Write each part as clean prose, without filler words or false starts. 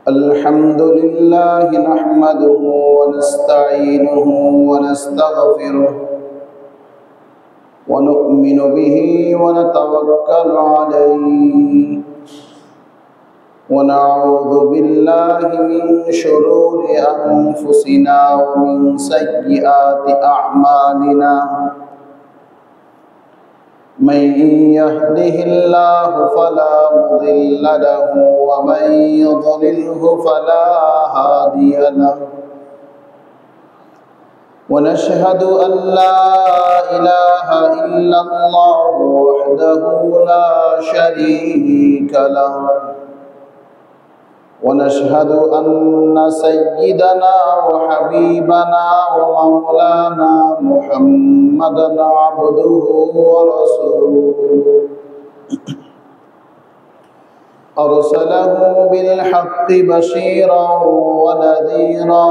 الحمد لله نحمده ونستعينه ونستغفره ونؤمن به ونتوكل عليه ونعوذ بالله من شرور أنفسنا ومن سيئات أعمالنا من يهده الله فلا مضل له ومن يضلله فلا هادي له ونشهد أن لا إله إلا الله وحده لا شريك له ونشهد أن سيدنا وحبيبنا ومولانا محمدا عبده ورسوله أرسله بالحق بشيرا ونذيرا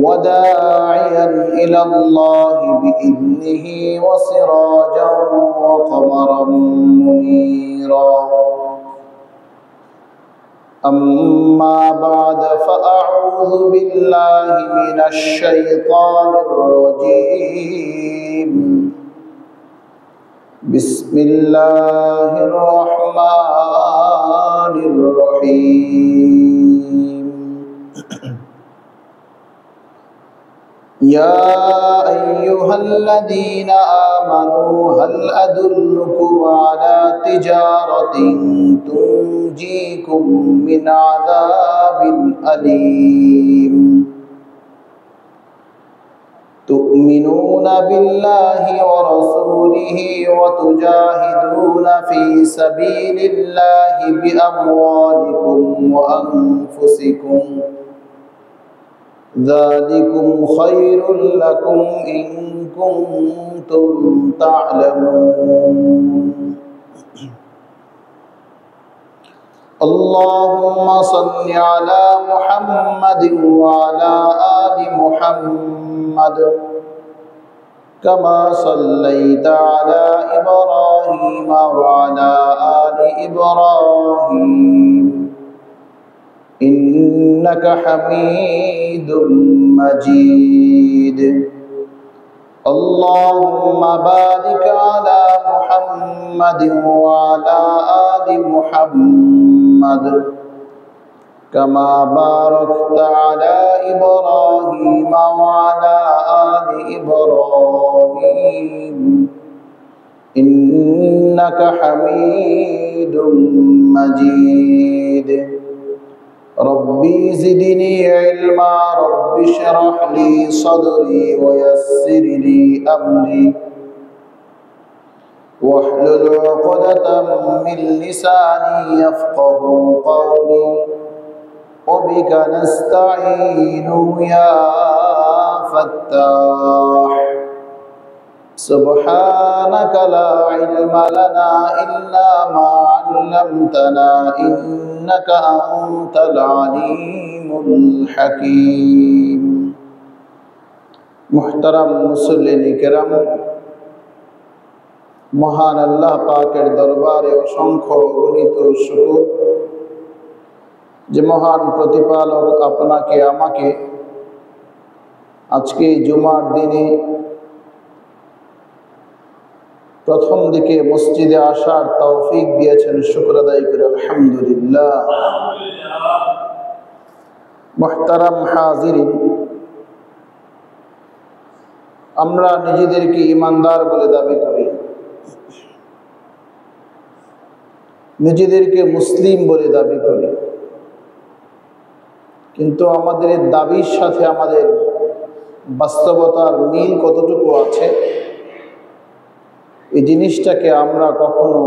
وداعيا إلى الله بإذنه وسراجا وقمرا منيرا أما بعد فأعوذ بالله من الشيطان الرجيم بسم الله الرحمن الرحيم يا أيها الذين آمنوا هل أدلكم على تجارة تنجيكم من عذاب أليم تؤمنون بالله ورسوله وتجاهدون في سبيل الله بأموالكم وأنفسكم ذلكم خير لكم إن كنتم تعلمون اللهم صل على محمد وعلى آل محمد كما صليت على إبراهيم وعلى آل إبراهيم إنك حميد مجيد اللهم بارك على محمد وعلى آل محمد كما باركت على إبراهيم وعلى آل إبراهيم إنك حميد مجيد ربي زدني علما رب اشرح لي صدري ويسر لي أمري واحلل عقدة من لساني يفقه قولي وبك نستعين يا فتاح سبحانك لا علم لنا إلا ما علمتنا إنك أنت العليم الحكيم محترم মুসল্লিন কিরাম মহান আল্লাহ পাকের দরবারে অসংখ্য গণিত শুকর যে মহান প্রতিপালক আপনাকে আমাকে আজকে জুমার দিনে প্রথম দিকে মসজিদে আসার তৌফিক দিয়েছেন শুকর আদায় করে আলহামদুলিল্লাহ মুহতারাম হাজিরিন আমরা নিজেদেরকে ঈমানদার বলে দাবি করি নিজেদেরকে মুসলিম বলে দাবি করি কিন্তু আমাদের এই দাবির সাথে আমাদের বাস্তবতার মিল কতটুকু আছে এই জিনিসটাকে আমরা কখনো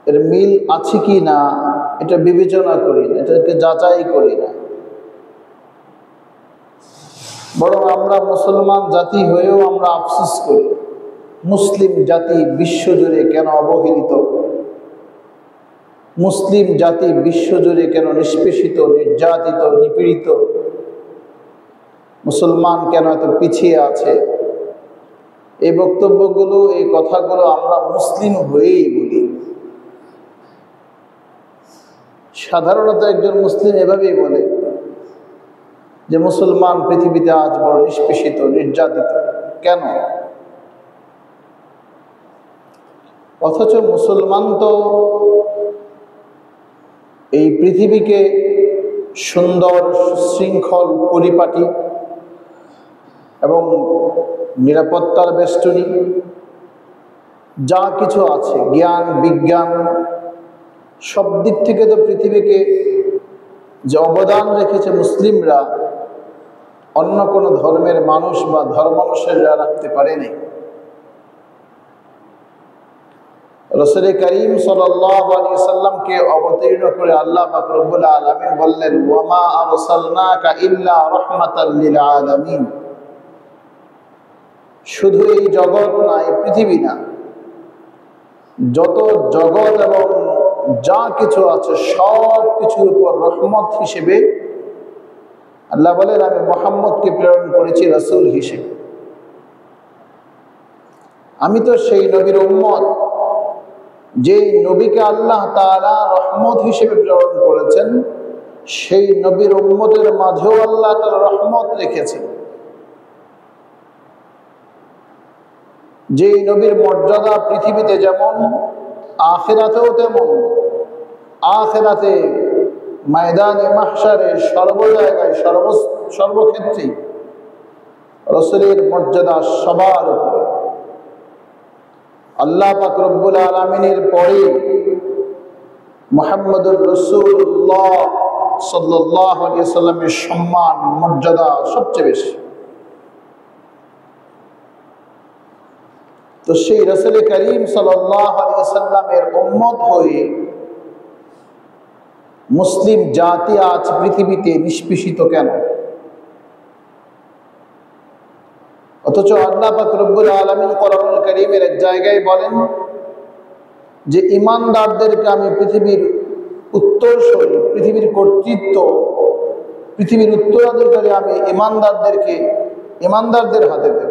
এর মিল আছে কি না এটা বিবেচনা করি না, এটাকে যাচাই করি না। বরং আমরা মুসলমান জাতি হয়েও আমরা আফসোস করি মুসলিম জাতি বিশ্বজুড়ে কেন অবহেলিত, মুসলিম জাতি বিশ্বজুড়ে কেন নিষ্পেষিত, নির্যাতিত, নিপীড়িত, মুসলমান কেন এত পিছিয়ে আছে। এই বক্তব্যগুলো, এই কথাগুলো আমরা মুসলিম হয়েই বলি। সাধারণত একজন মুসলিম এভাবেই বলে যে মুসলমান পৃথিবীতে আজ বড় নিষ্পেষিত, নির্যাতিত। কেন? অথচ মুসলমান তো এই পৃথিবীকে সুন্দর, সুশৃঙ্খল, পরিপাটি এবং নিরাপত্তার বেষ্টনী যা কিছু আছে, জ্ঞান বিজ্ঞান, সব দিক থেকে তো পৃথিবীকে যে অবদান রেখেছে মুসলিমরা, অন্য কোনো ধর্মের মানুষ বা ধর্মানুসারীরা রাখতে পারেনি। রাসূল করিম সাল্লাল্লাহু আলাইহি সাল্লামকে অবতীর্ণ করে আল্লাহ পাক রব্বুল আলামিন বললেন, ওয়া মা আরসালনাকা ইল্লা রাহমাতাল লিল আলামিন। শুধু এই জগৎ না, এই পৃথিবী না, যত জগৎ এবং যা কিছু আছে সব কিছুর উপর রহমত হিসেবে আল্লাহ বলেন আমি মুহাম্মদকে প্রেরণ করেছি রাসূল হিসেবে। আমি তো সেই নবীর উম্মত, যেই নবীকে আল্লাহ তাআলা রহমত হিসেবে প্রেরণ করেছেন, সেই নবীর উম্মতের মাঝেও আল্লাহ তাআলা রহমত রেখেছেন। যেই নবীর মর্যাদা পৃথিবীতে যেমন, আখিরাতেও তেমন। আখিরাতে ময়দানে মাহশারে সর্ব জায়গায় সর্বক্ষেত্রে রাসূলের মর্যাদা সবার উপরে। আল্লাহ পাক রব্বুল আলামিনের পরে মুহাম্মদুর রাসূলুল্লাহ সাল্লাল্লাহু আলাইহি সাল্লামের সম্মান, মর্যাদা সবচেয়ে বেশি। তো সেই রাসূল করিম সাল্লাল্লাহু আলাইহি সাল্লামের উম্মত হয়ে মুসলিম জাতি আজ পৃথিবীতে নিষ্পেষিত কেন? অথচ আল্লাহ পাক রব্বুল আলামিন কোরআনুল কারীমের এক জায়গায় বলেন যে ঈমানদারদেরকে আমি পৃথিবীর উত্তরসূরি, পৃথিবীর কর্তৃত্ব, পৃথিবীর উত্তরাধিকারী আমি ঈমানদারদের হাতে দেব।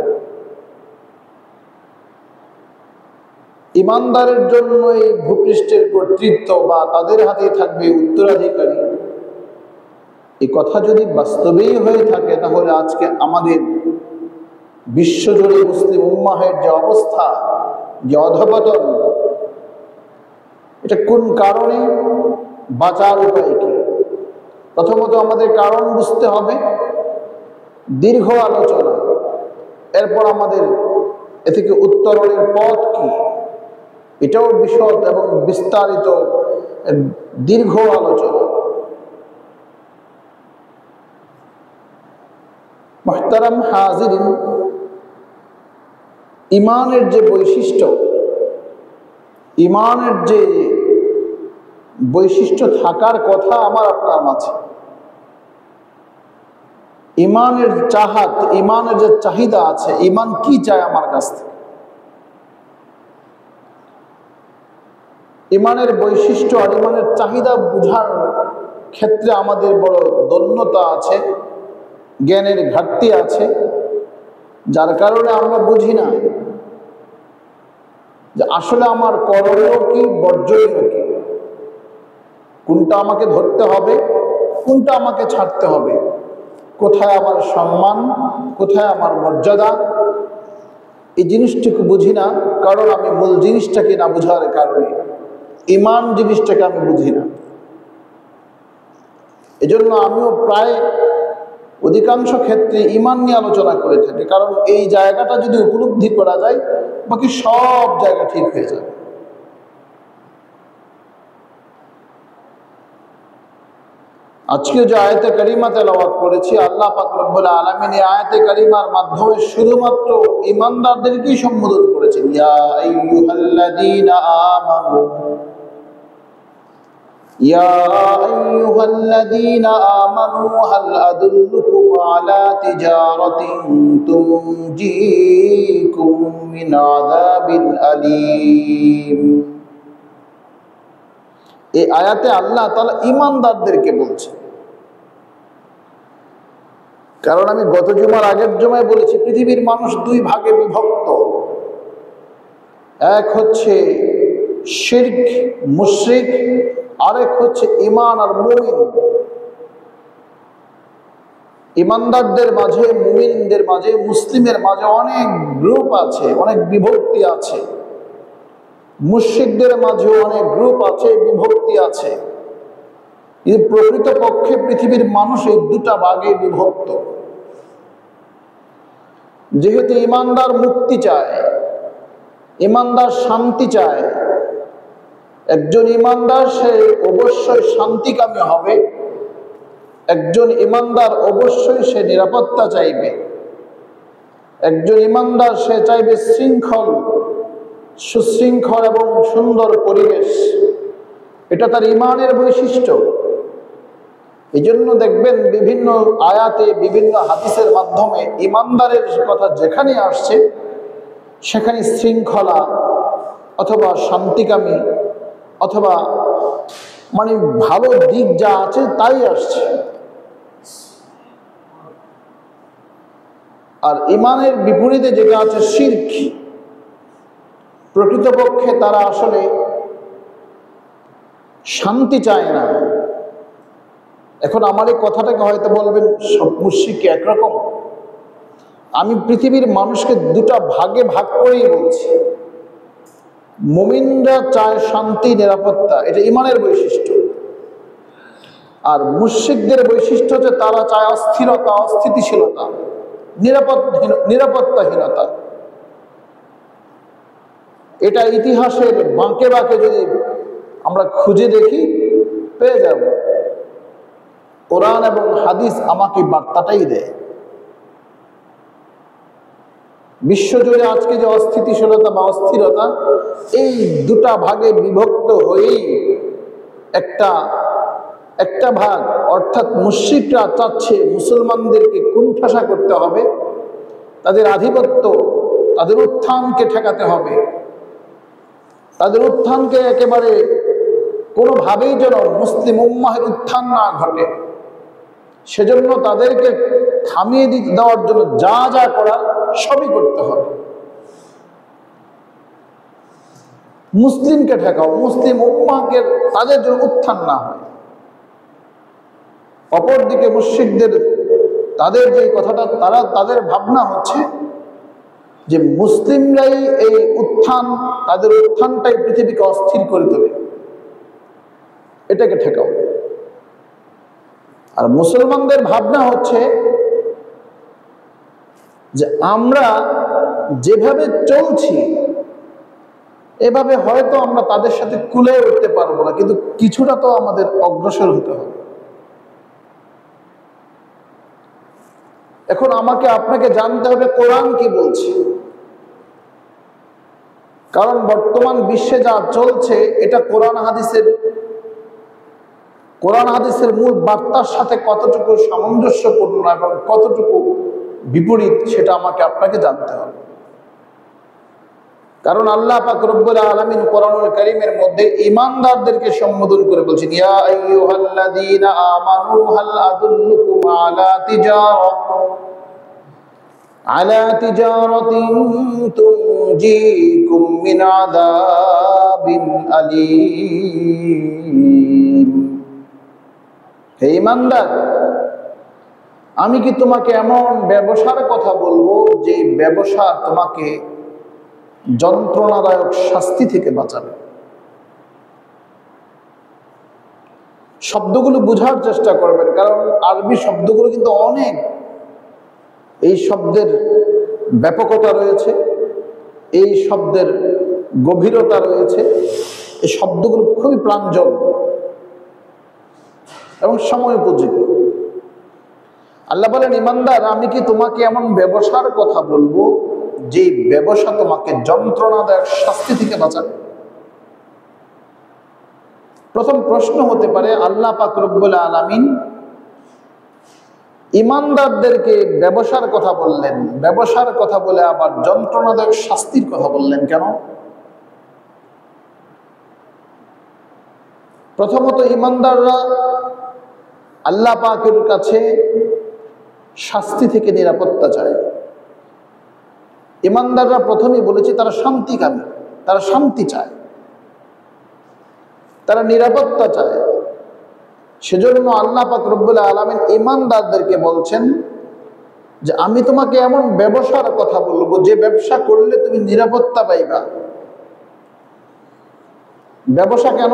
ঈমানদারের জন্য এই ভূপৃষ্ঠের কর্তৃত্ব বা তাদের হাতেই থাকবে উত্তরাধিকারী। এই কথা যদি বাস্তবেই হয়ে থাকে, তাহলে আজকে আমাদের বিশ্বজুড়ে মুসলিম উম্মাহের যে অবস্থা, যে অধঃপতন, এটা কোন কারণে? বাঁচার উপায় কি? প্রথমত আমাদের কারণ বুঝতে হবে, দীর্ঘ আলোচনা, এরপর আমাদের এ থেকে উত্তরণের পথ কি, এটাও বিশদ এবং বিস্তারিত দীর্ঘ আলোচনা। মুহতারাম হাজিরিন, ঈমানের যে বৈশিষ্ট্য, ঈমানের যে বৈশিষ্ট্য থাকার কথা আমার আপনার মাঝে, ঈমানের চাহাত, ঈমানের যে চাহিদা আছে, ঈমান কি চায় আমার কাছ থেকে, ঈমানের বৈশিষ্ট্য আর ঈমানের চাহিদা বুঝার ক্ষেত্রে আমাদের বড় দন্যতা আছে, জ্ঞানের ঘাটতি আছে, যার কারণে আমরা বুঝি না যে আসলে আমার করণীয় কি, বর্জনীয় কি, কোনটা আমাকে ধরতে হবে, কোনটা আমাকে ছাড়তে হবে, কোথায় আমার সম্মান, কোথায় আমার মর্যাদা। এই জিনিসটুকু বুঝি না, কারণ আমি মূল জিনিসটাকে না বুঝার কারণে, ঈমান জিনিসটাকে আমি বুঝি না। এজন্য আমিও প্রায় অধিকাংশ ক্ষেত্রে ঈমান নিয়ে আলোচনা করে থাকি, কারণ এই জায়গাটা যদি উপলব্ধি করা যায়, বাকি সব জায়গা ঠিক হয়ে যাবে। আজকে যে আয়াতে কারিমা তেলাওয়াত করেছি, আল্লাহ পাক রব্বুল আলামিন এই আয়াতে কারিমার মাধ্যমে শুধুমাত্র ঈমানদারদেরকেই সম্বোধন করেছেন। ইয়া আইয়ুহাল্লাযীনা আমানু, ইয়া আইয়ুহাল্লাযীনা আমানু হাল আদুল্লুকুম আলা তিজারাতিন তুনজীকুম মিন আযাবিন আলীম। এই আয়াতে আল্লাহ তাআলা ঈমানদারদেরকে বলছে। কারণ আমি গত জুমার আগের জুমায় বলেছি, পৃথিবীর মানুষ দুই ভাগে বিভক্ত। এক হচ্ছে শিরক, মুশরিক, আরেক হচ্ছে ঈমান আর মুমিন। ঈমানদারদের মাঝে, মুমিনদের মাঝে, মুসলিমের মাঝে অনেক গ্রুপ আছে, অনেক বিভক্তি আছে। মুশরিকদের মাঝেও অনেক গ্রুপ আছে, বিভক্তি আছে। কিন্তু প্রকৃতপক্ষে পৃথিবীর মানুষ এই দুটা ভাগে বিভক্ত। যেহেতু ঈমানদার মুক্তি চায়, ঈমানদার শান্তি চায়, একজন ঈমানদার সে অবশ্যই শান্তিকামী হবে, একজন ঈমানদার অবশ্যই সে নিরাপত্তা চাইবে, একজন ঈমানদার সে চাইবে শৃঙ্খল, সুশৃঙ্খল এবং সুন্দর পরিবেশ। এটা তার ঈমানের বৈশিষ্ট্য। এই জন্য দেখবেন বিভিন্ন আয়াতে, বিভিন্ন হাদিসের মাধ্যমে ঈমানদারের কথা যেখানে আসছে সেখানে শৃঙ্খলা অথবা শান্তিকামী অথবা মানে ভালো দিক যা আছে তাই আসছে। আর ঈমানের বিপরীতে যেটা আছে শিরক, প্রকৃতপক্ষে তারা আসলে শান্তি চায় না। এখন আমার এই কথাটাকে হয়তো বলবেন সব মুশরিক একরকম। আমি পৃথিবীর মানুষকে দুটা ভাগে ভাগ করেই বলছি। মুমিনরা চায় শান্তি, নিরাপত্তা, এটা ঈমানের বৈশিষ্ট্য। আর মুশরিকদের বৈশিষ্ট্য হচ্ছে তারা চায় অস্থিরতা, অস্থিতিশীলতা, নিরাপত্তাহীনতা। এটা ইতিহাসের বাঁকে বাঁকে যদি আমরা খুঁজে দেখি পেয়ে যাব। কোরআন এবং হাদিস আমাকে বার্তাটাই দেয়। বিশ্বজুড়ে আজকে যে অস্থিতিশীলতা বা অস্থিরতা, এই দুটা ভাগে বিভক্ত হয়েই একটা ভাগ, অর্থাৎ মুশরিকরা চাচ্ছে মুসলমানদেরকে কুণ্ঠাসা করতে হবে, তাদের আধিপত্য, তাদের উত্থানকে ঠেকাতে হবে, তাদের উত্থানকে একেবারে কোনোভাবেই যেন মুসলিম উম্মাহের উত্থান না ঘটে, সেজন্য তাদেরকে থামিয়ে দেওয়ার জন্য যা যা করা সবই করতে হবে। মুসলিমকে ঠেকাও, মুসলিম উম্মাহকে তাদের জন্য উত্থান না হয়। অপরদিকে মুশরিকদের তাদের যে কথাটা, তাদের ভাবনা হচ্ছে যে মুসলিমরাই এই উত্থান, তাদের উত্থানটাই পৃথিবীকে অস্থির করে তোলে, এটাকে ঠেকাও। আর মুসলমানদের ভাবনা হচ্ছে যে আমরা যেভাবে চলছি এভাবে হয়তো আমরা তাদের সাথে কুলে উঠতে পারবো না, কিন্তু কিছুটা তো আমাদের অগ্রসর হতে হবে। এখন আমাকে আপনাকে জানতে হবে কোরআন কি বলছে, কারণ বর্তমান বিশ্বে যা চলছে এটা কোরআন হাদিসের মূল বার্তার সাথে কতটুকু সামঞ্জস্যপূর্ণ এবং কতটুকু বিপরীত সেটা আমাকে আপনাকে জানতে হবে। কারণ আল্লাহ পাক রব্বুল আলামিন কোরআনুল কারীমের মধ্যে ঈমানদারদেরকে সম্বোধন করে বলছেন, ইয়া আইয়ুহাল্লাযীনা আমানু হাল আদুল্লুকুম আলা তিজারাতিন তুনজিকুম মিন আযাবিন আলীম। হে ঈমানদার, আমি কি তোমাকে এমন ব্যবসার কথা বলবো যে ব্যবসা তোমাকে যন্ত্রণাদায়ক শাস্তি থেকে বাঁচাবে। শব্দগুলো বুঝার চেষ্টা করবেন, কারণ আরবি শব্দগুলো কিন্তু অনেক, এই শব্দের ব্যাপকতা রয়েছে, এই শব্দের গভীরতা রয়েছে, এই শব্দগুলো খুবই প্রাঞ্জল এবং সময় উপযোগী। আল্লাহ বলেন, ঈমানদার, আমি কি তোমাকে এমন ব্যবসার কথা বলবো যে ব্যবসা তোমাকে যন্ত্রণাদায়ক শাস্তি থেকে বাঁচাবে। প্রথম প্রশ্ন হতে পারে, আল্লাহ পাক রব্বুল আলামিন ঈমানদারদেরকে ব্যবসার কথা বললেন, ব্যবসার কথা বলে আবার যন্ত্রণাদায়ক শাস্তির কথা বললেন কেন? প্রথমত, ঈমানদাররা আল্লাহ পাকের কাছে শাস্তি থেকে নিরাপত্তা চায়। ঈমানদাররা প্রথমেই বলেছে তারা শান্তিকামী, তারা শান্তি চায়। তারা নিরাপত্তা চায়। সেজন্য আল্লাহ পাক রব্বুল আলামিন ঈমানদারদেরকে বলছেন যে আমি তোমাকে এমন ব্যবসার কথা বলবো যে ব্যবসা করলে তুমি নিরাপত্তা পাইবা। ব্যবসা কেন?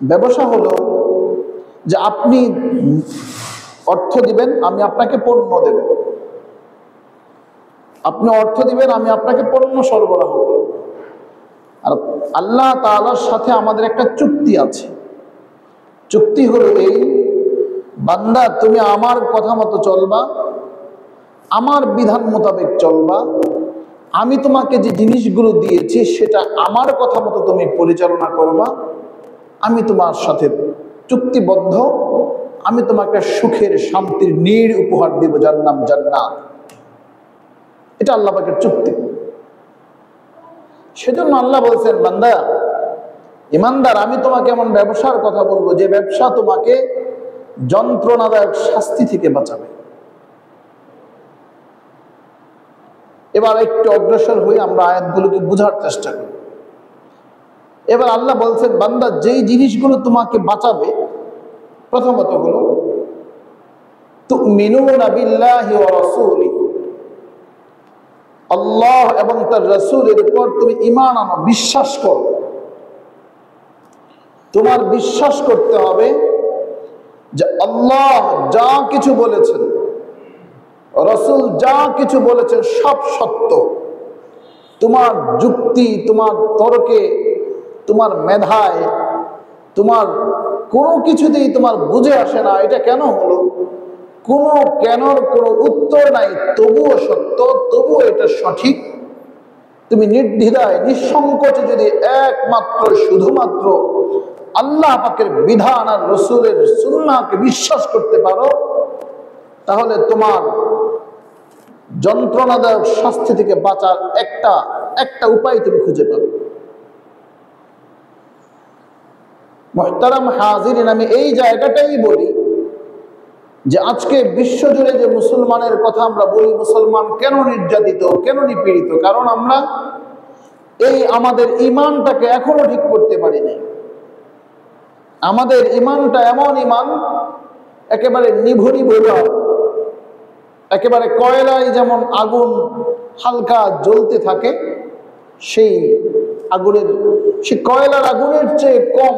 ব্যবসা হলো যে আপনি অর্থ দিবেন, আমি আপনাকে পণ্য দেব। আপনি অর্থ দিবেন, আমি আপনাকে পণ্য সরবরাহ করব। আর আল্লাহ তাআলার সাথে আমাদের একটা চুক্তি আছে। চুক্তি হলো এই, বান্দা তুমি আমার কথা মতো চলবা, আমার বিধান মোতাবেক চলবা, আমি তোমাকে যে জিনিসগুলো দিয়েছি সেটা আমার কথা মতো তুমি পরিচালনা করবা, আমি তোমার সাথে চুক্তিবদ্ধ, আমি তোমাকে সুখের শান্তির নীড় উপহার দেব, যার নাম জান্নাত। এটা আল্লাহ পাকের চুক্তি। সেজন্য আল্লাহ বলছেন, বান্দা ঈমানদার, আমি তোমাকে এমন ব্যবসার কথা বলবো যে ব্যবসা তোমাকে যন্ত্রণাদায়ক শাস্তি থেকে বাঁচাবে। এবার একটু অগ্রসর হয়ে আমরা আয়াতগুলোকে বোঝার চেষ্টা করি। এবার আল্লাহ বলছেন, বান্দা যেই জিনিসগুলো তোমাকে বাঁচাবে, প্রথমত হলো তুমিনুনা বিল্লাহি ওয়া রাসূলিহি, আল্লাহ এবং তার রাসূলের উপর তুমি ঈমান আনো, বিশ্বাস করো। তোমার বিশ্বাস করতে হবে যে আল্লাহ যা কিছু বলেছেন, রাসূল যা কিছু বলেছেন সব সত্য। তোমার যুক্তি, তোমার তর্কে, তোমার মেধায়, তোমার কোনো কিছুতেই তোমার বুঝে আসে না এটা কেন হলো, কোনো কেনর কোনো উত্তর নাই, তবুও সত্য, তবুও এটা সঠিক। তুমি নির্দ্বিধায় নিঃসংকোচে যদি একমাত্র শুধুমাত্র আল্লাহ পাকের বিধান আর রাসূলের সুন্নাহকে বিশ্বাস করতে পারো, তাহলে তোমার যন্ত্রণাদায়ক শাস্তি থেকে বাঁচার একটা উপায় তুমি খুঁজে পাবে। মুহতারাম হাজিরিন, আমি এই জায়গাটাই বলি যে আজকে বিশ্বজুড়ে যে মুসলমানের কথা আমরা বলি, মুসলমান কেন নির্যাতিত, কেন নিপীড়িত, কারণ আমরা এই আমাদের ঈমানটাকে এখনো ঠিক করতে পারি নাই। আমাদের ঈমানটা এমন ঈমান, একেবারে নিভু নিভু, একেবারে কয়লায় যেমন আগুন হালকা জ্বলতে থাকে, সেই আগুনের, সেই কয়লার আগুনের চেয়ে কম,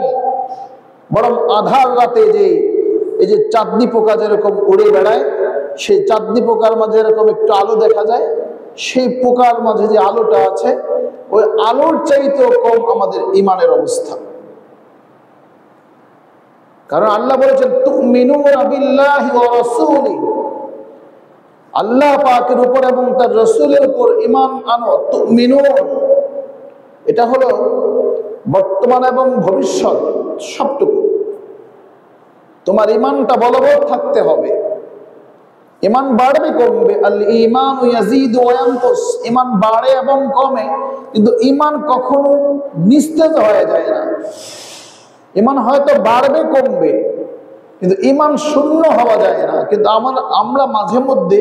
বরং আধার রাতে যে এই যে চাঁদনি পোকা যেরকম উড়ে বেড়ায়, সেই চাঁদনি পোকার মাঝে এরকম একটু আলো দেখা যায়, সেই পোকার মাঝে যে আলোটা আছে, ওই আলোর চাইতেও কম আমাদের ঈমানের অবস্থা। কারণ আল্লাহ বলেছেন তুমিনুনা বিল্লাহি ওয়া রাসূলিহি, আল্লাহ পাকের উপর এবং তার রাসূলের উপর ঈমান আনো। তুমিনুন, এটা হলো বর্তমান এবং ভবিষ্যৎ সবটুকু। তোমার ঈমানটা বলবৎ থাকতে হবে। ঈমান বাড়বে কমবে, আল ঈমানু ইয়াজিদু ওয়া ইয়ানকুস, ঈমান বাড়ে এবং কমে, কিন্তু ঈমান কখনো নিস্তেজ হয়ে যায় না। ঈমান হয়তো বাড়বে কমবে, কিন্তু ঈমান শূন্য হওয়া যায় না। কিন্তু আমরা মাঝে মধ্যে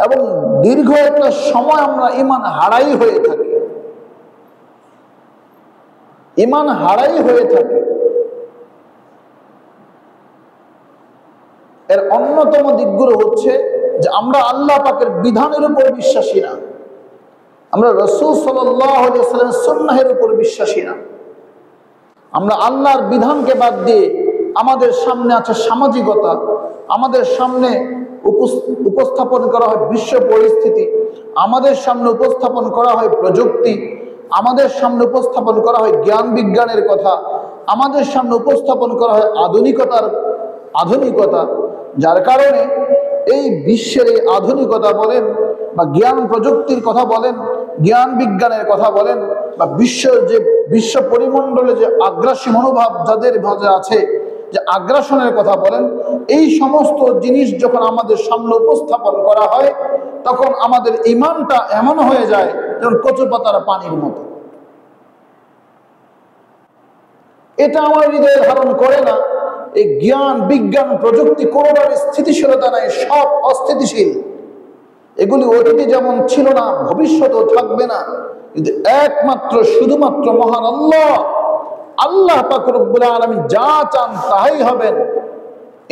এবং দীর্ঘ একটা সময় আমরা ঈমান হারাই হয়ে থাকি, ঈমান হারাই হয়ে থাকে। এর অন্যতম দিকগুলো হচ্ছে যে আমরা আল্লাহ পাকের বিধানের উপর বিশ্বাসী না, আমরা রাসূল সাল্লাল্লাহু আলাইহি ওয়াসাল্লামের সুন্নাহের উপর বিশ্বাসী না। আমরা আল্লাহর বিধানকে বাদ দিয়ে আমাদের সামনে আছে সামাজিকতা, আমাদের সামনে উপস্থাপন করা হয় বিশ্ব পরিস্থিতি, আমাদের সামনে উপস্থাপন করা হয় প্রযুক্তি, আমাদের সামনে উপস্থাপন করা হয় জ্ঞান বিজ্ঞানের কথা, আমাদের সামনে উপস্থাপন করা হয় আধুনিকতা। যার কারণে এই বিশ্বের এই আধুনিকতা বলেন বা জ্ঞান প্রযুক্তির কথা বলেন, জ্ঞান বিজ্ঞানের কথা বলেন, বা বিশ্ব পরিমণ্ডলে যে আগ্রাসী মনোভাব যাদের মাঝে আছে, যে আগ্রাসনের কথা বলেন, এই সমস্ত জিনিস যখন আমাদের সামনে উপস্থাপন করা হয়, তখন আমাদের ঈমানটা এমন হয়ে যায় যেমন কচু পাতার পানির মতো। এটা আমার হৃদয়ে ধারণ করে না। এই জ্ঞান বিজ্ঞান প্রযুক্তি কোনোটার স্থিতিশীলতা নাই, সব অস্থিতিশীল। এগুলি অতীতে যেমন ছিল না, ভবিষ্যতেও থাকবে না। কিন্তু একমাত্র শুধুমাত্র মহান আল্লাহ আল্লাহ পাক রব্বুল আলামিন যা চান তাই হবেন।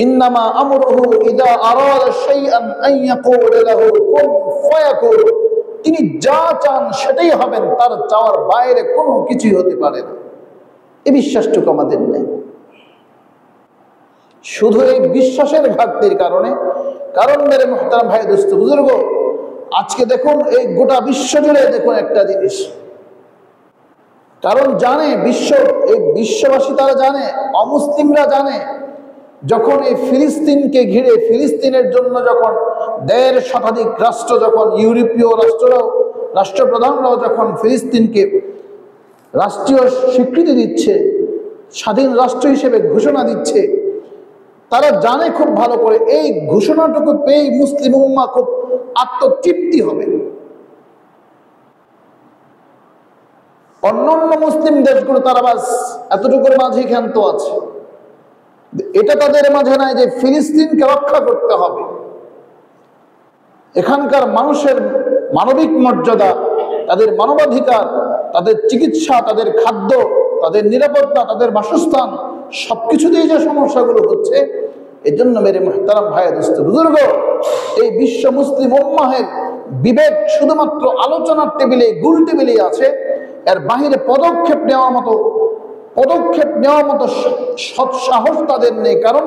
ইন্নামা আমরুহু ইযা আরাদা শাইআন আন ইয়াকুলা লাহু কুন ফায়াকুন। তিনি যা চান সেটাই হবেন, তার চাওয়ার বাইরে কোনো কিছুই হতে পারে না। এই বিশ্বাসটুকু আমাদের নেই। শুধু এই বিশ্বাসের ঘাটতির কারণে, কারণ মেরে মুহতারাম ভাই দোস্ত বুজুর্গ, আজকে দেখুন এই গোটা বিশ্ব জুড়ে দেখুন একটা জিনিস, কারণ জানে এই বিশ্ববাসী তারা জানে, অমুসলিমরা জানে, যখন এই ফিলিস্তিনকে ঘিরে, ফিলিস্তিনের জন্য যখন ১.৫ শতাধিক রাষ্ট্র, যখন ইউরোপীয় রাষ্ট্রপ্রধানরাও যখন ফিলিস্তিনকে রাষ্ট্রীয় স্বীকৃতি দিচ্ছে, স্বাধীন রাষ্ট্র হিসেবে ঘোষণা দিচ্ছে, তারা জানে খুব ভালো করে এই ঘোষণাটুকু পেয়ে মুসলিম উম্মাহ খুব আত্মতৃপ্তি হবে। অন্যান্য মুসলিম দেশগুলো তারা বাস এতটুকুর মাঝে ক্ষান্ত আছে, এটা তাদের মাঝে নাই যে ফিলিস্তিনকে রক্ষা করতে হবে। এখানকার মানুষের মানবিক মর্যাদা, তাদের মানবাধিকার, তাদের চিকিৎসা, তাদের খাদ্য, তাদের নিরাপত্তা, তাদের বাসস্থান, সবকিছুতেই যে সমস্যাগুলো হচ্ছে, এজন্য মেরে মুহতারাম ভাই দোস্ত বুজুর্গ, এই বিশ্ব মুসলিম উম্মাহের বিবেক শুধুমাত্র আলোচনার টেবিলে, গুল টেবিলে আছে, এর বাহিরে পদক্ষেপ নেওয়ার মতো সৎসাহস তাদের নেই। কারণ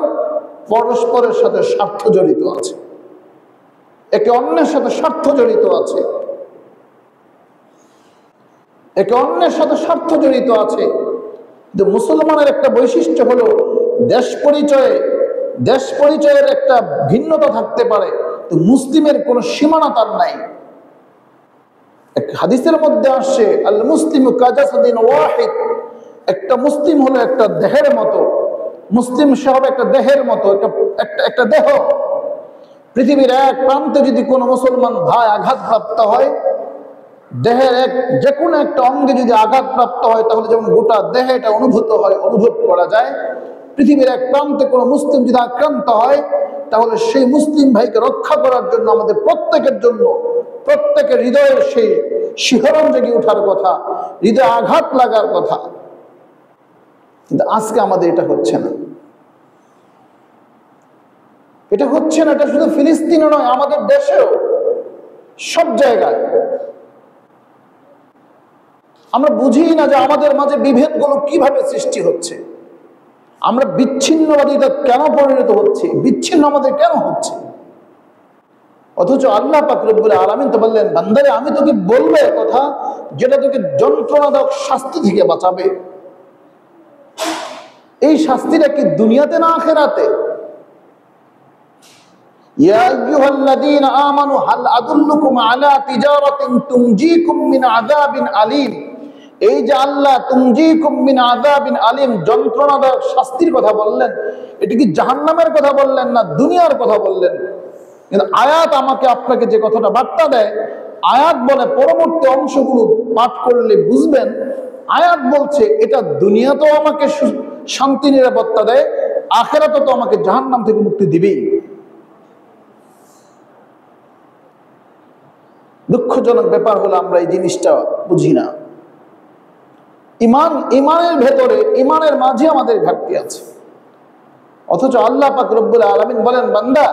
পরস্পরের সাথে স্বার্থ জড়িত আছে, একে অন্যের সাথে স্বার্থ জড়িত আছে, একে অন্যের সাথে স্বার্থ জড়িত আছে। কিন্তু মুসলমানের একটা বৈশিষ্ট্য হলো দেশ পরিচয়ের একটা ভিন্নতা থাকতে পারে, তো মুসলিমের কোনো সীমানা তার নাই। এক হাদিসের মধ্যে আসছে, আল মুসলিমু কাজাসাদিন ওয়াহিদ, একটা মুসলিম হলো একটা দেহের মতো, মুসলিম সাহেব একটা দেহের মতো, একটা দেহ। পৃথিবীর এক প্রান্তে যদি কোনো মুসলমান ভাই আঘাতপ্রাপ্ত হয়, দেহের যে কোনো একটা অঙ্গে যদি আঘাতপ্রাপ্ত হয়, তাহলে যেমন গোটা দেহে এটা অনুভব করা যায়। পৃথিবীর এক প্রান্তে কোনো মুসলিম যদি আক্রান্ত হয়, তাহলে সেই মুসলিম ভাইকে রক্ষা করার জন্য আমাদের প্রত্যেকের হৃদয়ের সেই শিহরণ জেগে ওঠার কথা, হৃদয়ে আঘাত লাগার কথা। কিন্তু আজকে আমাদের এটা হচ্ছে না, এটা শুধু ফিলিস্তিনে নয়, আমাদের দেশেও সব জায়গায়। আমরা বুঝি না যে আমাদের মাঝে বিভেদগুলো কিভাবে সৃষ্টি হচ্ছে, আমরা বিচ্ছিন্নবাদিতা কেন পরিণত হচ্ছে, বিচ্ছিন্ন আমাদের কেন হচ্ছে। অথচ আল্লাহ পাক রব্বুল আলামিন তো বললেন, বান্দারে আমি তোকে বলবো কথা যেটা তোকে যন্ত্রণাদায়ক শাস্তি থেকে বাঁচাবে। এই শাস্তিটা কি দুনিয়াতে না আখিরাতে? ইয়া আইয়ুহাল্লাযীনা আমানু হাল আদুল্লুকুম আলা তিজারাতিন তুনজিকুম মিন আযাবিন আলীম। এই যে আল্লাহ তুনজিকুম মিন আযাবিন আলীম, যন্ত্রণাদায়ক শাস্তির কথা বললেন, এটা কি জাহান্নামের কথা বললেন না দুনিয়ার কথা বললেন? কিন্তু আয়াত আমাকে আপনাকে যে কথাটা বার্তা দেয়, আয়াত বলে, পরবর্তী অংশগুলো পাঠ করলে বুঝবেন, আয়াত বলছে এটা দুনিয়াতেও আমাকে শান্তি নিরাপত্তা দেয়, আখিরাতে তো আমাকে জাহান্নাম থেকে মুক্তি দিবেই। দুঃখজনক ব্যাপার হলো আমরা এই জিনিসটা বুঝি না। ইমানের ভেতরে, ইমানের মাঝে আমাদের ঘাটতি আছে। অথচ আল্লাহ পাক রব্বুল আলামিন বলেন, বান্দা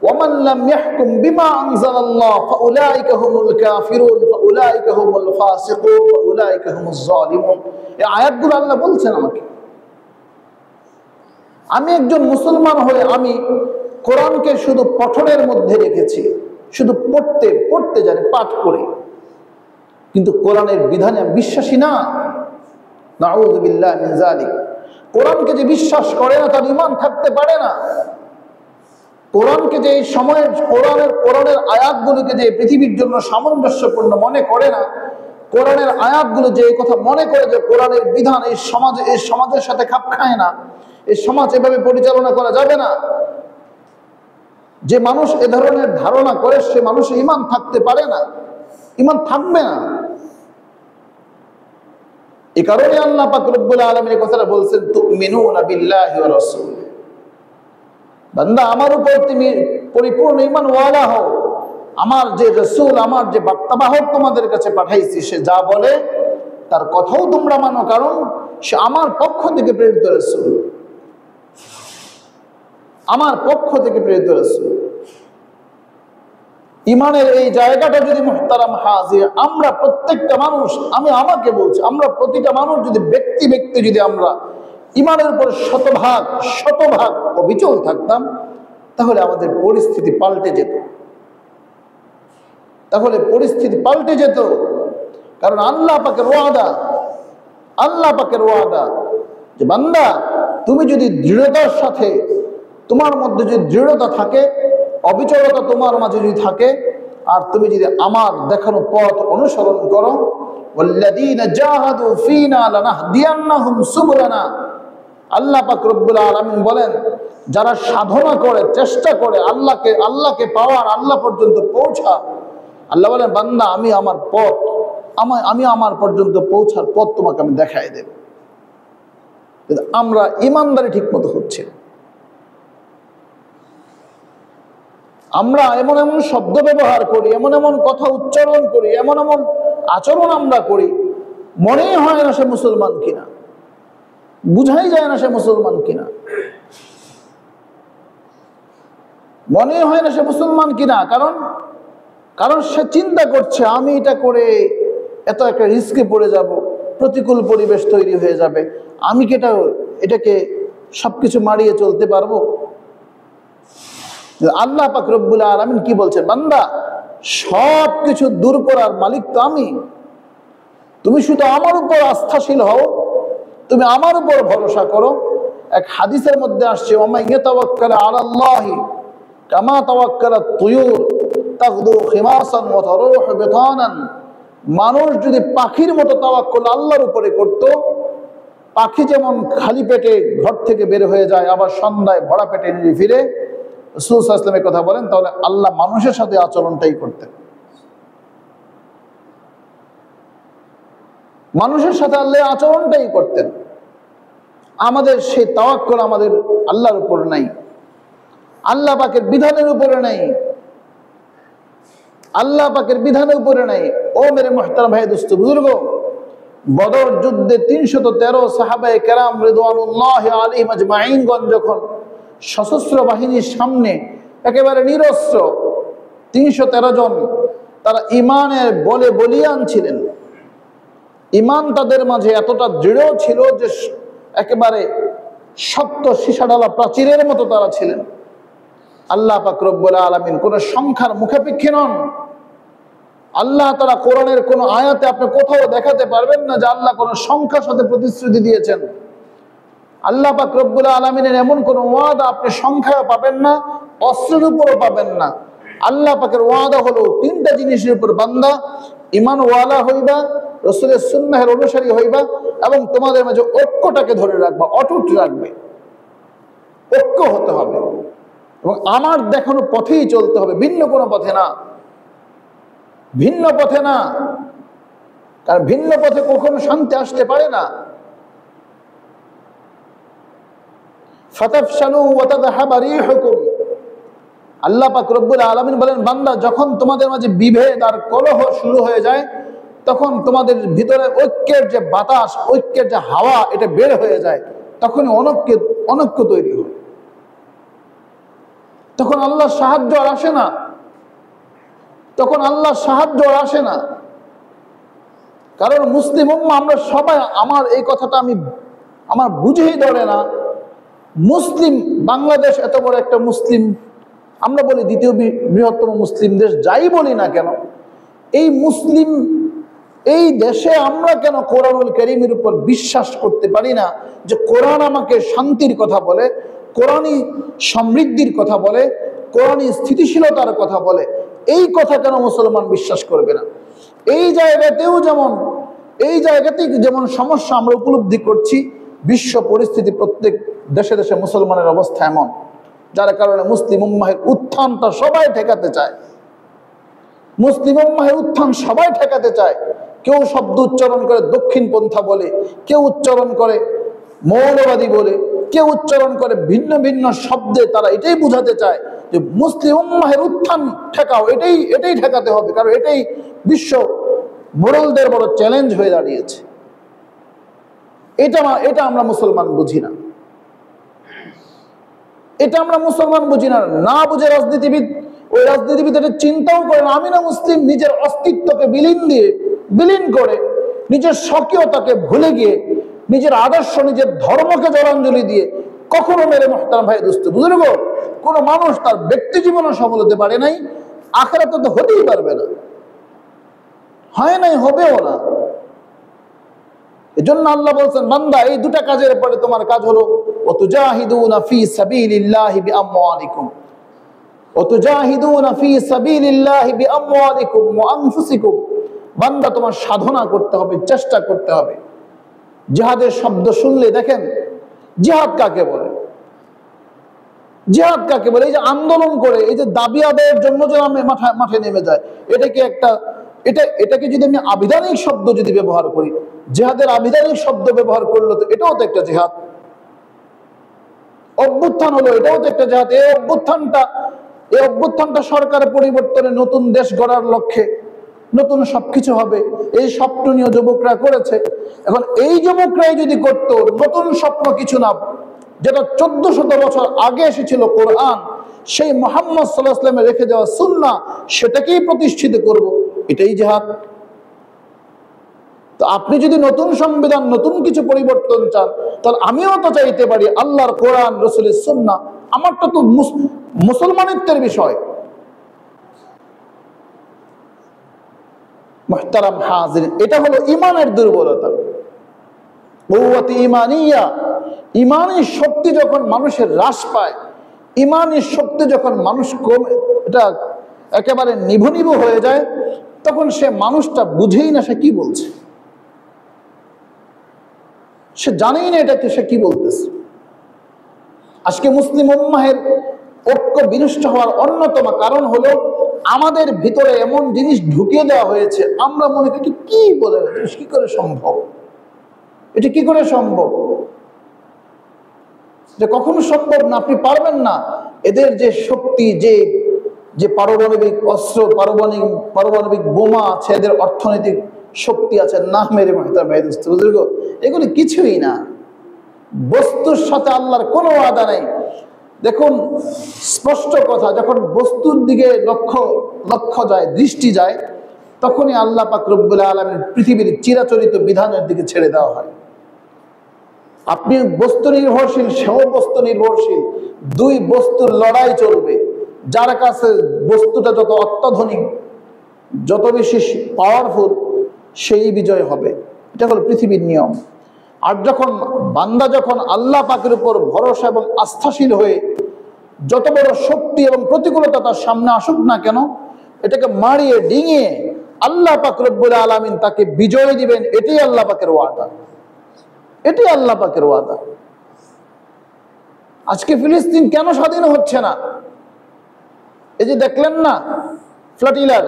ওয়ামান লাম ইয়াহকুম বিমা আনজালাল্লাহ ফাউলাইকা হুমুল কাফিরুন ফাউলাইকা হুমুল ফাসিকুন ফাউলাইকা হুমুজ জালিমুন। এই আয়াতগুলো আল্লাহ বলছেন আমাকে। আমি একজন মুসলমান হয়ে আমি কোরআনকে শুধু পঠনের মধ্যে রেখেছি, শুধু পড়তে জানি, পাঠ করি, কিন্তু কোরআনের বিধানে আমি বিশ্বাসী না। নাউযু বিল্লাহি মিন যালিক। কোরআনকে যে বিশ্বাস করে না তার ঈমান থাকতে পারে না। কোরআনকে যে এই সময়ের কোরআনের আয়াতগুলোকে যে পৃথিবীর জন্য সামঞ্জস্যপূর্ণ মনে করে না, কোরআনের আয়াতগুলো যে এই কথা মনে করে যে কোরআনের বিধান এই সমাজের সাথে খাপ খায় না, এই সমাজ এভাবে পরিচালনা করা যাবে না, যে মানুষ এ ধরনের ধারণা করে সে মানুষের ঈমান থাকতে পারে না, ঈমান থাকবে না। এই কারণে আল্লাহ পাক রব্বুল আলামিন এই কথাটা বলছেন, তুমিনুনা বিল্লাহি ওয়া রাসূলিহি। বান্দা আমার উপর তুমি পরিপূর্ণ ঈমান ওয়ালা হও। আমার যে রাসূল, আমার যে বার্তাবাহক তোমাদের কাছে পাঠাইছি, সে যা বলে তার কথাও তোমরা মানো। কারণ সে আমার পক্ষ থেকে প্রেরিত রাসূল, আমার পক্ষ থেকে প্রেরিত রাসূল। ইমানের এই জায়গাটা যদি মুহতারাম হাজির, আমরা প্রত্যেকটা মানুষ, আমি আমাকে বলছি, আমরা প্রতিটা মানুষ যদি ব্যক্তি ব্যক্তি যদি আমরা ইমানের উপর শতভাগ অবিচল থাকতাম, তাহলে আমাদের পরিস্থিতি পাল্টে যেত, তাহলে পরিস্থিতি পাল্টে যেত। কারণ আল্লাহ পাকের ওয়াদা যে বান্দা, তুমি যদি দৃঢ়তার সাথে, তোমার মধ্যে যদি দৃঢ়তা থাকে, অবিচলতা তোমার মাঝে যদি থাকে, আর তুমি যদি আমার দেখানো পথ অনুসরণ করো, ওয়াল্লাযীনা জাহাদু ফীনা লানাহদিয়ান্নাহুম সুবুলানা, আল্লাহ পাক রব্বুল আলামিন বলেন, যারা সাধনা করে, চেষ্টা করে আল্লাহকে পাওয়ার, আল্লাহ পর্যন্ত পৌঁছা, আল্লাহ বলেন বান্দা আমি আমার পর্যন্ত পৌঁছার পথ তোমাকে আমি দেখাই দেব। আমরা ইমানদারি ঠিক মতো হচ্ছে, আমরা এমন এমন শব্দ ব্যবহার করি, এমন এমন কথা উচ্চারণ করি, এমন এমন আচরণ আমরা করি, মনেই হয় না সে মুসলমান কিনা, বুঝাই যায় না সে মুসলমান কিনা, মনে হয় না সে মুসলমান কিনা। কারণ সে চিন্তা করছে আমি এটা করে এত একটা রিস্কে পড়ে যাব, প্রতিকূল পরিবেশ তৈরি হয়ে যাবে, আমি কি এটাকে সবকিছু মারিয়ে চলতে পারবো? আল্লাহ পাক রব্বুল আলামিন কি বলছেন, বান্দা সবকিছু দূর করার মালিক তো আমি, তুমি শুধু আমার উপর আস্থাশীল হও, তুমি আমার উপর ভরসা করো। এক হাদিসের মধ্যে আসছে, ওয়া ইয়াতাওয়াক্কাল আলাল্লাহি কামা তাওয়াক্কালাত তুয়ুর তাগদু খিমাসান ওয়া তারুহু বিতানান, মানুষ যদি পাখির মতো তাওয়াক্কুল আল্লাহর উপরে করত, পাখি যেমন খালি পেটে ঘর থেকে বের হয়ে যায়, আবার সন্ধ্যায় ভরা পেটে নিয়ে ফিরে, রাসূল সাল্লাল্লাহু আলাইহি ওয়াসাল্লামের কথা বলেন, তাহলে আল্লাহ মানুষের সাথে আচরণটাই করতেন, মানুষের সাথে আল্লাহ আচরণটাই করতেন। আমাদের সেই তাওয়াক্কুল আমাদের আল্লাহর উপর নাই, আল্লাহ পাকের বিধানের উপরে নাই, আল্লাহ পাকের বিধানের উপরে নাই। ও মেরে মুহতারাম ভাই, দোস্ত বুজুর্গ, বদর যুদ্ধে 313 সাহাবায়ে কেরাম রিদওয়ানুল্লাহি আলাইহিম আজমাইনগণ যখন সশস্ত্র বাহিনীর সামনে একেবারে নিরস্ত্র 313 জন, তারা ইমানের বলে বলিয়ান ছিলেন, ইমান তাদের মাঝে এতটা দৃঢ় ছিল যে একেবারে শক্ত সীসাডালা প্রাচীরের মতো তারা ছিলেন। আল্লাহ পাক রব্বুল আলামিন কোন সংখ্যার মুখাপেক্ষী নন। আল্লাহ তাআলা কোরআনের কোন আয়াতে আপনি কোথাও দেখাতে পারবেন না যে আল্লাহ কোন সংখ্যার সাথে প্রতিশ্রুতি দিয়েছেন। আল্লাহ পাক রব্বুল আলামিনের এমন কোন ওয়াদা আপনি সংখ্যায় পাবেন না, অস্ত্রের উপরও পাবেন না। আল্লাহ পাকের ওয়াদা হলো 3টা জিনিসের উপর, বান্দা ঈমান ওয়ালা হইবা, রাসূলের সুন্নাহের অনুসারী হইবা, এবং তোমাদের মাঝে ঐক্যটাকে ধরে রাখবা, অটুট রাখবে, ঐক্য হতে হবে এবং আমার দেখানো পথেই চলতে হবে, ভিন্ন কোনো পথে না, ভিন্ন পথে না। কারণ ভিন্ন পথে কখনো শান্তি আসতে পারে না। ফাতাফশালু ওয়া তাযহাবা রিহুকুম, আল্লাহ পাক রব্বুল আলামিন বলেন, বান্দা যখন তোমাদের মাঝে বিভেদ আর কলহ শুরু হয়ে যায়, তখন তোমাদের ভিতরে ঐক্যের যে বাতাস, ঐক্যের যে হাওয়া, এটা বের হয়ে যায়, তখন অনৈক্য তৈরি হয়, তখন আল্লাহর সাহায্য আর আসে না, তখন আল্লাহর সাহায্য আর আসে না। কারণ মুসলিম উম্মাহ আমরা সবাই, আমার এই কথাটা আমার বুঝেই ধরে না, মুসলিম বাংলাদেশ এত বড় একটা মুসলিম, আমরা বলি দ্বিতীয় বৃহত্তম মুসলিম দেশ, যাই বলি না কেন, এই মুসলিম এই দেশে আমরা কেন কোরআনুল কারীমের উপর বিশ্বাস করতে পারি না যে কোরআন আমাকে শান্তির কথা বলে, কোরআনই সমৃদ্ধির কথা বলে, কোরআনই স্থিতিশীলতার কথা বলে? এই কথা কেন মুসলমান বিশ্বাস করবে না? এই জায়গাতেই যেমন সমস্যা আমরা উপলব্ধি করছি, বিশ্ব পরিস্থিতি, প্রত্যেক দেশে দেশে মুসলমানের অবস্থা এমন, যার কারণে মুসলিম উম্মাহের উত্থানটা সবাই ঠেকাতে চায়, মুসলিম উম্মাহের উত্থান সবাই ঠেকাতে চায়। কেউ শব্দ উচ্চারণ করে দক্ষিণ পন্থা বলে, কেউ উচ্চারণ করে মৌলবাদী বলে, কেউ উচ্চারণ করে ভিন্ন ভিন্ন শব্দে, তারা এটাই বুঝাতে চায় যে মুসলিম উম্মাহের উত্থান ঠেকাও, এটাই ঠেকাতে হবে, কারণ এটাই বিশ্ব মোড়লদের বড় চ্যালেঞ্জ হয়ে দাঁড়িয়েছে। এটা আমরা মুসলমান বুঝি না, এটা আমরা মুসলমান বুঝি না। না বুঝে রাজনীতিবিদ, ওই রাজনীতিবিদ এটা চিন্তাও করে না। আমি না মুসলিম, নিজের অস্তিত্বকে বিলীন করে, নিজের স্বকীয়তাকে ভুলে গিয়ে, নিজের আদর্শ, নিজের ধর্মকে জলাঞ্জলি দিয়ে কখনো মেরে মুহতারাম ভাই দোস্ত বুজুর্গ, কোন মানুষ তার ব্যক্তি জীবনে সফল হতে পারে নাই, আখিরাতে তো হতেই পারবে না, হয় নাই, হবেও না। এজন্য আল্লাহ বলছেন, বান্দা এই দুটা কাজের পরে তোমার কাজ হলো ওয়াতুজাহিদুনা ফি সাবিলিল্লাহি বিআমওয়ালিকুম, ওয়াতুজাহিদুনা ফি সাবিলিল্লাহি বিআমওয়ালিকুম ওয়া আনফুসিকুম। বান্দা তোমার সাধনা করতে হবে, চেষ্টা করতে হবে। জিহাদের শব্দ শুনলে দেখেন, জিহাদ কাকে বলে? জিহাদ কাকে বলে? এই যে আন্দোলন করে, এই যে দাবি আদায়ের জন্য যে আমি মাঠে নেমে যায়, এটাকে যদি আমি আবিধানিক শব্দ যদি ব্যবহার করি, জিহাদের আবিধানিক শব্দ ব্যবহার করলে তো এটাও তো একটা জিহাদ। অভ্যুত্থান হলো, এটাও তো একটা জিহাদ। এই অভ্যুত্থানটা সরকার পরিবর্তনে, নতুন দেশ গড়ার লক্ষ্যে, নতুন সবকিছু হবে, এই স্বপ্ন নিয়ে যুবকরা করেছে। এখন এই যুবকরাই যদি করতো নতুন স্বপ্ন কিছু না, যেটা 1400 বছর আগে এসেছিল কোরআন, সেই মুহাম্মদ সাল্লাল্লাহু আলাইহি ওয়াসাল্লামের রেখে যাওয়া সুন্নাহ, সেটাকেই প্রতিষ্ঠিত করব, এটাই জিহাদ। তো আপনি যদি নতুন সংবিধান, নতুন কিছু পরিবর্তন চান, তাহলে আমিও তো চাইতে পারি আল্লাহর কোরআন, রাসূলের সুন্নাহ। আমারটা তো মুসলমানিত্বের বিষয়। মুহতারাম হাজিরিন, এটা হলো ঈমানের দুর্বলতা, কুওয়াতে ঈমানিয়া। ঈমানের শক্তি যখন মানুষের হ্রাস পায়, ঈমানের শক্তি যখন মানুষ কমে, এটা একেবারে নিভু হয়ে যায়, তখন সে মানুষটা বুঝেই না সে কি বলছে, সে জানেই না এটাকে সে কি বলতেছে। আজকে মুসলিম উম্মাহের ঐক্য বিনষ্ট হওয়ার অন্যতম কারণ হলো আমাদের ভিতরে এমন জিনিস ঢুকিয়ে দেওয়া হয়েছে, আমরা মনে করি কি বলে, কি করে সম্ভব, এটা কি করে সম্ভব, যে কখনো সম্ভব না, আপনি পারবেন না। এদের যে শক্তি, যে পারমাণবিক অস্ত্র, পারমাণবিক বোমা আছে, এদের অর্থনৈতিক শক্তি আছে, না মেরে বুজুর্গ, এগুলি কিছুই না। বস্তুর সাথে আল্লাহর কোনো ওয়াদা নাই। দেখুন স্পষ্ট কথা, যখন বস্তুর দিকে লক্ষ্য যায়, দৃষ্টি যায়, তখনই আল্লাহ পাক রব্বুল আলামিন পৃথিবীর চিরাচরিত বিধানের দিকে ছেড়ে দেওয়া হয়। আপনি বস্তু নির্ভরশীল, সেও বস্তু নির্ভরশীল, দুই বস্তুর লড়াই চলবে। যার কাছে বস্তুটা যত অত্যাধুনিক, যত বেশি পাওয়ারফুল, সেই বিজয় হবে। এটা হলো পৃথিবীর নিয়ম। আর বান্দা যখন আল্লাহ পাকের উপর ভরসা এবং আস্থাশীল হয়ে, যত বড় শক্তি এবং প্রতিকূলতা তার সামনে আসুক না কেন, এটাকে মারিয়ে ডিঙিয়ে আল্লাহ পাক রব্বুল আলামিন তাকে বিজয় দিবেন। এটাই আল্লাহ পাকের ওয়াদা, এটাই আল্লাহ পাকের ওয়াদা। আজকে ফিলিস্তিন কেন স্বাধীন হচ্ছে না? এই যে দেখলেন না ফ্লাটিলার,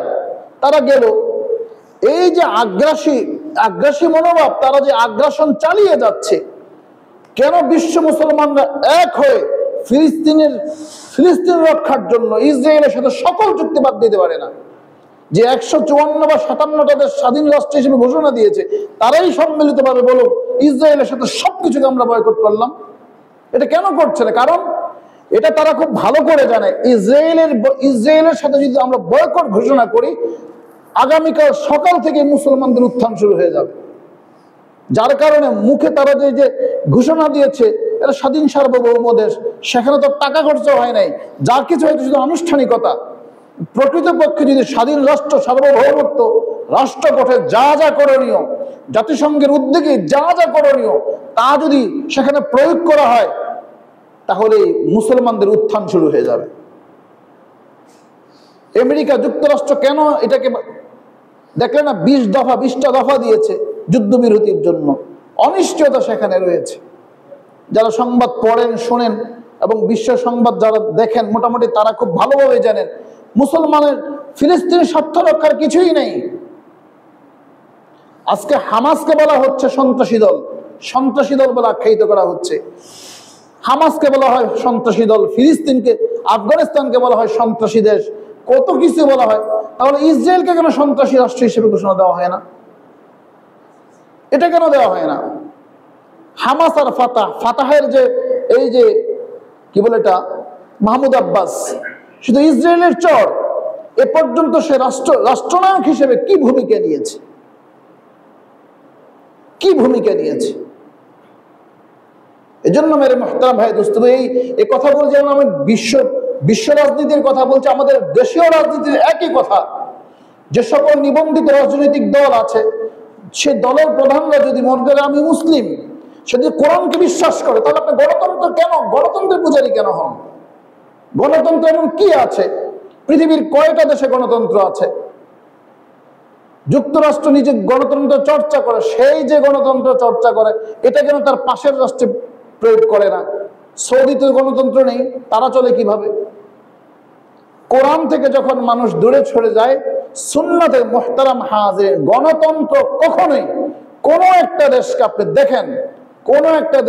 তারা গেল, এই যে আগ্রাসী মনোভাব, তারা যে আগ্রাসন চালিয়ে যাচ্ছে, কেন বিশ্ব মুসলমানরা এক হয়ে ফিলিস্তিন রক্ষার জন্য ইসরায়েলের সাথে সকল চুক্তি বাদ দিতে পারে না? যে 154 বা 57টা দেশ স্বাধীন রাষ্ট্র হিসেবে ঘোষণা দিয়েছে, তারাই সম্মিলিতভাবে বলো ইসরায়েলের সাথে সবকিছুকে আমরা বয়কট করলাম। এটা কেন করছে না? কারণ এটা তারা খুব ভালো করে জানে, ইসরায়েলের সাথে যদি আমরা বয়কট ঘোষণা করি, আগামীকাল সকাল থেকে মুসলমানদের উত্থান শুরু হয়ে যাবে। যার কারণে মুখে তারা যে ঘোষণা দিয়েছে এটা স্বাধীন সার্বভৌম দেশ, সেখানে তো টাকা খরচা হয় নাই, যা কিছু হয়তো শুধু আনুষ্ঠানিকতা। প্রকৃতপক্ষে যদি স্বাধীন রাষ্ট্র, সার্বভৌমত্ব রাষ্ট্র গঠে যা যা করণীয়, জাতিসংঘের উদ্যোগে যা যা করণীয়, তা যদি সেখানে প্রয়োগ করা হয়, তাহলে মুসলমানদের উত্থান শুরু হয়ে যাবে। আমেরিকা যুক্তরাষ্ট্র কেন এটাকে দেখলেন না, 20টা দফা দিয়েছে যুদ্ধবিরতির জন্য। অনিশ্চয়তা সেখানে রয়েছে। যারা সংবাদ পড়েন, শোনেন এবং বিশ্ব সংবাদ যারা দেখেন, মোটামুটি তারা খুব ভালোভাবে জানেন মুসলমানের ফিলিস্তিনের স্বার্থ রক্ষার কিছুই নেই। আজকে হামাসকে বলা হচ্ছে সন্ত্রাসী দল বলে আখ্যায়িত করা হচ্ছে। হামাসকে বলা হয় সন্ত্রাসী দল, ফিলিস্তিনকে, আফগানিস্তানকে বলা হয় সন্ত্রাসী দেশ, কত কিছু বলা হয়। তাহলে ইসরায়েলকে কেন সন্ত্রাসী রাষ্ট্র হিসেবে ঘোষণা দেওয়া হয় না? এটা কেন দেওয়া হয় না? হামাস আর ফাতাহ, ফাতাহের যে এই যে কি বলে এটা মাহমুদ আব্বাস, শুধু ইসরায়েলের চর, এ পর্যন্ত সে রাষ্ট্রনায়ক হিসেবে কি ভূমিকা নিয়েছে, কি ভূমিকা নিয়েছে। এজন্য মেরে মুহতারাম ভাই দোস্ত, এই কথা বলছি আমি বিশ্ব রাজনীতির কথা বলছি, আমাদের দেশীয় রাজনীতির একই কথা। যে সকল নিবন্ধিত রাজনৈতিক দল আছে, সে দলের প্রধানরা যদি মনে করে আমি মুসলিম, সে যদি কোরআনকে বিশ্বাস করে, তাহলে আপনি গণতন্ত্র কেন, গণতন্ত্রের পূজারী কেন হন? গণতন্ত্র এমন কি আছে? পৃথিবীর কয়টা দেশে গণতন্ত্র আছে? যুক্তরাষ্ট্র নিজে গণতন্ত্র চর্চা করে, সেই যে গণতন্ত্র চর্চা করে এটা কেন তার পাশের রাষ্ট্রে প্রয়োগ করে না? সৌদিতে গণতন্ত্র নেই, তারা চলে কিভাবে? কোরআন থেকে যখন মানুষ দূরে সরে যায়, সুন্নাতে মুহতারাম হাজির, গণতন্ত্র কখনোই কোন একটা দেশকে আপনি দেখেন, কোন একটা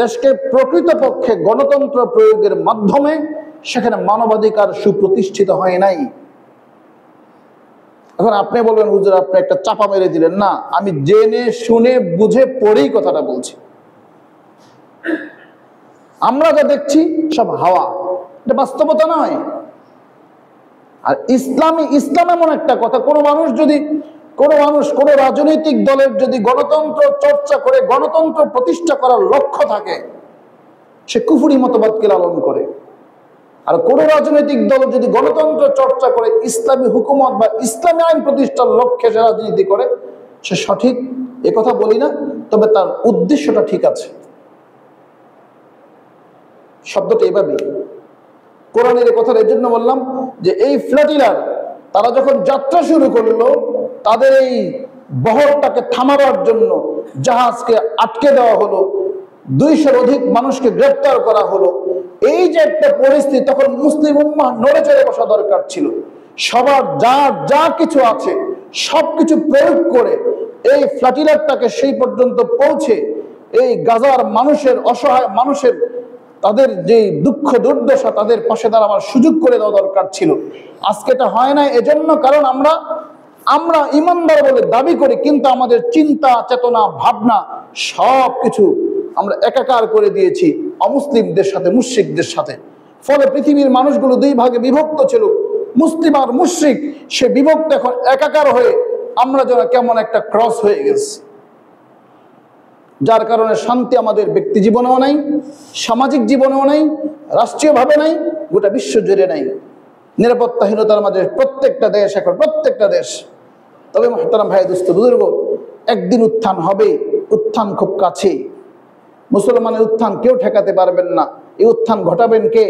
দেশকে প্রকৃতপক্ষে গণতন্ত্র প্রয়োগের মাধ্যমে সেখানে মানবাধিকার সুপ্রতিষ্ঠিত হয় নাই। এখন আপনি বলবেন হুজুর আপনি একটা চাপা মেরে দিলেন। না, আমি জেনে শুনে বুঝে পড়েই কথাটা বলছি। আমরা যা দেখছি সব হাওয়া, এটা বাস্তবতা নয়। আর ইসলাম এমন একটা কথা, কোনো রাজনৈতিক দলের যদি গণতন্ত্র চর্চা করে গণতন্ত্র প্রতিষ্ঠা করার লক্ষ্য থাকে, সে কুফরি মতবাদকে লালন করে। আর কোন রাজনৈতিক দল যদি গণতন্ত্র চর্চা করে ইসলামী হুকুমত বা ইসলামী আইন প্রতিষ্ঠার লক্ষ্যে সে রাজনীতি করে, সে সঠিক, এ কথা বলি না, তবে তার উদ্দেশ্যটা ঠিক আছে। শব্দটা এভাবে কোরআনের কথা। এর জন্য বললাম যে এই ফ্ল্যাটিলার তারা যখন যাত্রা শুরু করলো, তাদের এই বহরটাকে থামাবার জন্য জাহাজকে আটকে দেওয়া হলো, 200-র অধিক মানুষকে গ্রেফতার করা হলো। এই যে একটা পরিস্থিতি, তখন মুসলিম উম্মাহ নড়ে চড়ে বসা দরকার ছিল। সবার যা কিছু আছে সবকিছু প্রয়োগ করে এই ফ্ল্যাটিলারটাকে সেই পর্যন্ত পৌঁছে এই গাজার মানুষের, অসহায় মানুষের, তাদের যে দুঃখ দুর্দশা, তাদের পাশে দাঁড়াবার সুযোগ করে দেওয়া দরকার ছিল। আজকে এটা হয় না। এজন্য কারণ আমরা ইমানদার বলে দাবি করি, কিন্তু আমাদের চিন্তা চেতনা ভাবনা সবকিছু আমরা একাকার করে দিয়েছি অমুসলিমদের সাথে, মুশরিকদের সাথে। ফলে পৃথিবীর মানুষগুলো দুই ভাগে বিভক্ত ছিল, মুসলিম আর মুশরিক। সে বিভক্ত এখন একাকার হয়ে আমরা যেন কেমন একটা ক্রস হয়ে গেছে, যার কারণে শান্তি আমাদের ব্যক্তি জীবনেও নাই, সামাজিক জীবনেও নাই, রাষ্ট্রীয়ভাবে নাই, গোটা বিশ্ব জুড়ে নাই। নিরাপত্তাহীনতার মাঝে প্রত্যেকটা দেশ, এখন প্রত্যেকটা দেশ। তবে মুহতারাম ভাই দোস্ত বুজুর্গ, একদিন উত্থান হবে, উত্থান খুব কাছে। মুসলমানের উত্থান কেউ ঠেকাতে পারবেন না। এই উত্থান ঘটাবেন কে?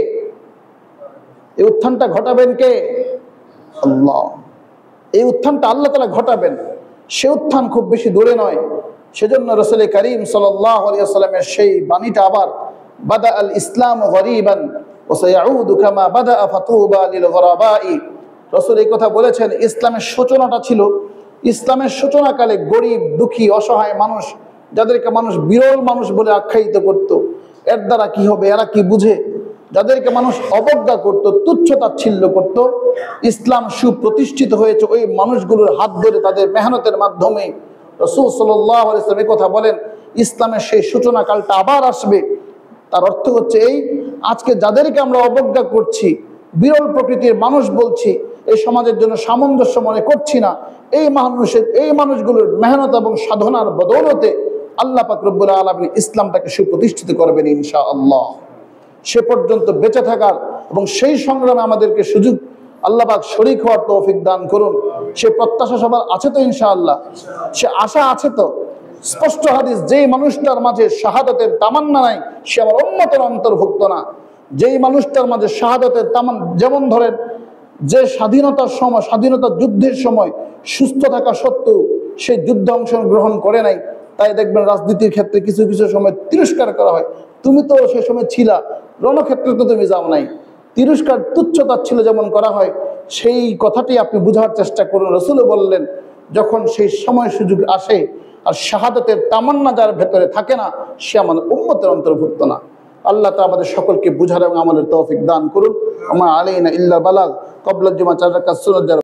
এই উত্থানটা ঘটাবেন কে? আল্লাহ। এই উত্থানটা আল্লাহ তাআলা ঘটাবেন। সে উত্থান খুব বেশি দূরে নয়। সেজন্য রাসূল করিম সাল্লাল্লাহু আলাইহি ওয়াসাল্লামের সেই বাণীটা আবার, বাদা আল ইসলাম গরীবান ওয়া সায়াউদু কামা বাদা ফাতুবা লিল গরাবাই। রাসূল এই কথা বলেছেন, ইসলামের সূচনাটা ছিল, ইসলামের সূচনাকালে গরিব, দুঃখী, অসহায় মানুষ, যাদেরকে মানুষ বিরল মানুষ বলে আখ্যায়িত করত, এর দ্বারা কি হবে, এরা কি বুঝে, যাদেরকে মানুষ অবজ্ঞা করত, তুচ্ছ-তাচ্ছিল্য করত, ইসলাম সুপ্রতিষ্ঠিত হয়েছে ওই মানুষগুলোর হাত ধরে, তাদের মেহনতের মাধ্যমে। রাসূল সাল্লাল্লাহু আলাইহি ওয়াসাল্লাম কথা বলেন, ইসলামের সেই সূচনা কালটা আবার আসবে। তার অর্থ হচ্ছে এই, আজকে যাদেরকে আমরা অবজ্ঞা করছি, বিরল প্রকৃতির মানুষ বলছি, এই সমাজের জন্য সামঞ্জস্য মনে করছি না, এই মানুষগুলোর মেহনত এবং সাধনার বদৌলতে আল্লাহ পাক রব্বুল আলামিন ইসলামটাকে সুপ্রতিষ্ঠিত করবেন ইনশাআল্লাহ। সে পর্যন্ত বেঁচে থাকার এবং সেই সংগ্রামে আমাদেরকে সুযোগ আল্লাহ পাক শরীক হওয়ার তৌফিক দান করুন। সে প্রত্যাশা সবার আছে তো ইনশাআল্লাহ? সে আশা আছে তো? স্পষ্ট হাদিস, যেই মানুষটার মাঝে শাহাদাতের তামান্না নাই, সে আমার উম্মতের অন্তর্ভুক্ত না। যেই মানুষটার মাঝে শাহাদাতের তামান্না, যেমন ধরেন যে স্বাধীনতার সময়, স্বাধীনতা যুদ্ধের সময় সুস্থ থাকা সত্ত্বেও সেই যুদ্ধে অংশগ্রহণ করে নাই, তাই দেখবেন রাজনীতির ক্ষেত্রে কিছু কিছু সময় তিরস্কার করা হয়। তুমি তো সে সময় ছিলা, রণক্ষেত্রে তো তুমি যাও নাই। তিরস্কার, তুচ্ছতাচ্ছিল যেমন করা হয়, সেই কথাটি আপনি বোঝার চেষ্টা করুন। রাসূল বললেন, যখন সেই সময় সুযোগ আসে আর শাহাদাতের তামান্না যার ভেতরে থাকে না, সে আমাদের উম্মতের অন্তর্ভুক্ত না। আল্লাহ তা আমাদের সকলকে বুঝার এবং আমলের তৌফিক দান করুন। আমা আলাইনা ইল্লা বালাগ। ক্বাবলা জুমা 4 রাকাত সুন্নাত।